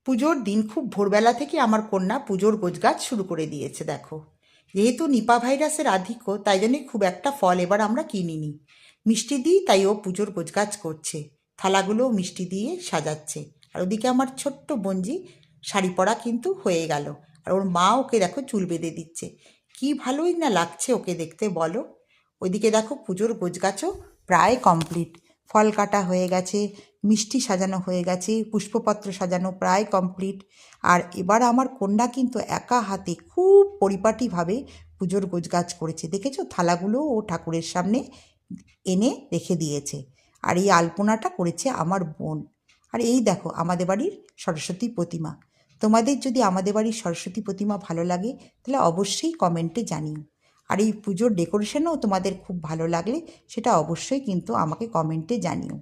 পুজোর দিন খুব ভোরবেলা থেকে আমার কন্যা পুজোর গোছগাছ শুরু করে দিয়েছে দেখো। যেহেতু নিপা ভাইরাসের আধিক্য তাই জন্যে খুব একটা ফল এবার আমরা কিনিনি। মিষ্টি দিই তাই ও পুজোর গোছগাছ করছে, থালাগুলোও মিষ্টি দিয়ে সাজাচ্ছে। আর ওদিকে আমার ছোট্ট বোনজি শাড়ি পরা কিন্তু হয়ে গেল, আর ওর মা ওকে দেখো চুল বেঁধে দিচ্ছে। কি ভালোই না লাগছে ওকে দেখতে বলো। ওইদিকে দেখো পুজোর গোছগাছও প্রায় কমপ্লিট। ফল কাটা হয়ে গেছে, মিষ্টি সাজানো হয়ে গেছে, পুষ্পপত্র সাজানো প্রায় কমপ্লিট। আর এবার আমার কন্যা কিন্তু একা হাতে খুব পরিপাটিভাবে পুজোর গোছগাছ করেছে। দেখেছো, থালাগুলো ও ঠাকুরের সামনে এনে রেখে দিয়েছে। আর এই আলপনাটা করেছে আমার বোন। আর এই দেখো আমাদের বাড়ির সরস্বতী প্রতিমা। তোমাদের যদি আমাদের বাড়ির সরস্বতী প্রতিমা ভালো লাগে তাহলে অবশ্যই কমেন্টে জানিও। আর এই পুজোর ডেকোরেশনও তোমাদের খুব ভালো লাগলে সেটা অবশ্যই কিন্তু আমাকে কমেন্টে জানিও।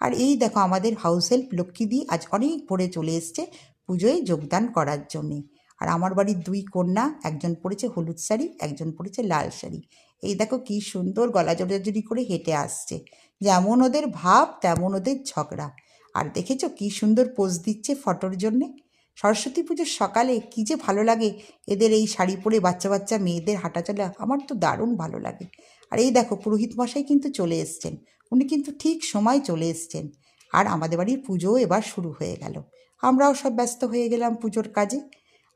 আর এই দেখো আমাদের হাউস হেল্প লক্ষ্মীদি আজ অনেক ভোরে চলে এসছে পুজোয় যোগদান করার জন্যে। আর আমার বাড়ির দুই কন্যা, একজন পরেছে হলুদ শাড়ি, একজন পরেছে লাল শাড়ি। এই দেখো কি সুন্দর গলা জড়াজড়ি করে হেঁটে আসছে। যেমন ওদের ভাব তেমন ওদের ঝগড়া। আর দেখেছো কি সুন্দর পোজ দিচ্ছে ফটোর জন্যে। সরস্বতী পুজোর সকালে কী যে ভালো লাগে এদের এই শাড়ি পরে বাচ্চা বাচ্চা মেয়েদের হাঁটাচলা, আমার তো দারুণ ভালো লাগে। আর এই দেখো পুরোহিত মশাই কিন্তু চলে এসছেন, উনি কিন্তু ঠিক সময় চলে এসছেন। আর আমাদের বাড়ির পুজোও এবার শুরু হয়ে গেল, আমরাও সব ব্যস্ত হয়ে গেলাম পুজোর কাজে।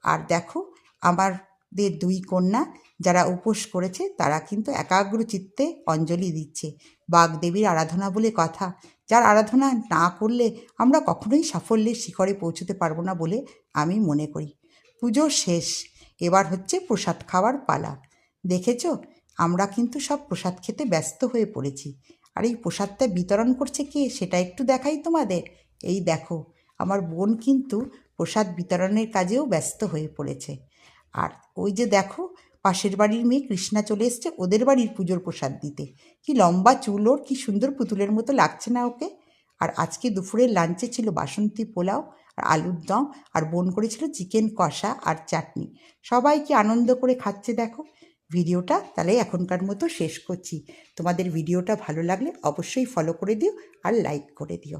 আর দেখো আমাদের দুই কন্যা যারা উপোস করেছে তারা কিন্তু একাগ্র চিত্তে অঞ্জলি দিচ্ছে। বাগদেবীর আরাধনা বলে কথা, যার আরাধনা না করলে আমরা কখনোই সাফল্যের শিখরে পৌঁছতে পারবো না বলে আমি মনে করি। পুজো শেষ, এবার হচ্ছে প্রসাদ খাওয়ার পালা। দেখেছো, আমরা কিন্তু সব প্রসাদ খেতে ব্যস্ত হয়ে পড়েছি। আর এই প্রসাদটা বিতরণ করছে কে সেটা একটু দেখাই তোমাদের। এই দেখো আমার বোন কিন্তু প্রসাদ বিতরণের কাজেও ব্যস্ত হয়ে পড়েছে। আর ওই যে দেখো পাশের বাড়ির মেয়ে কৃষ্ণা চলে এসছে ওদের বাড়ির পুজোর প্রসাদ দিতে। কি লম্বা চুল ওর, কি সুন্দর পুতুলের মতো লাগছে না ওকে। আর আজকে দুপুরের লাঞ্চে ছিল বাসন্তী পোলাও আর আলুর দম, আর বোন করেছিল চিকেন কষা আর চাটনি। সবাই কি আনন্দ করে খাচ্ছে দেখো। ভিডিওটা তাহলে এখনকার মতো শেষ করছি। তোমাদের ভিডিওটা ভালো লাগলে অবশ্যই ফলো করে দিও আর লাইক করে দিও।